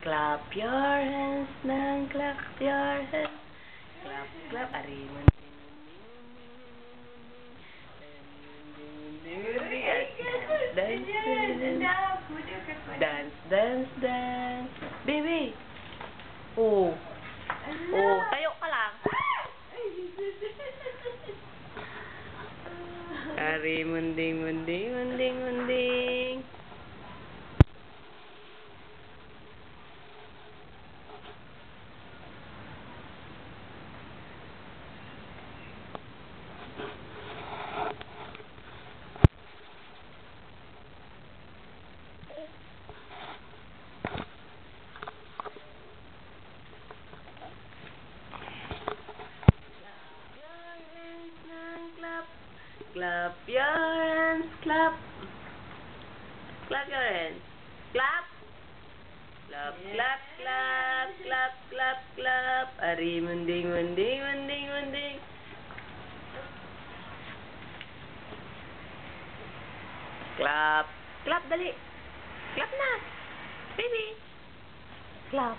Clap your hands, nang clap your hands. Clap, clap, ari mo. Dance, dance, dance. Baby. Oh. Oh, tayo ka lang. Ari, munding, munding, munding, munding. Clap your hands, clap. Clap your hands. Clap. Clap, clap, clap, clap, clap, clap. Ari, munding, munding, munding, munding. Clap. Clap, dali. Clap na. Baby. Clap.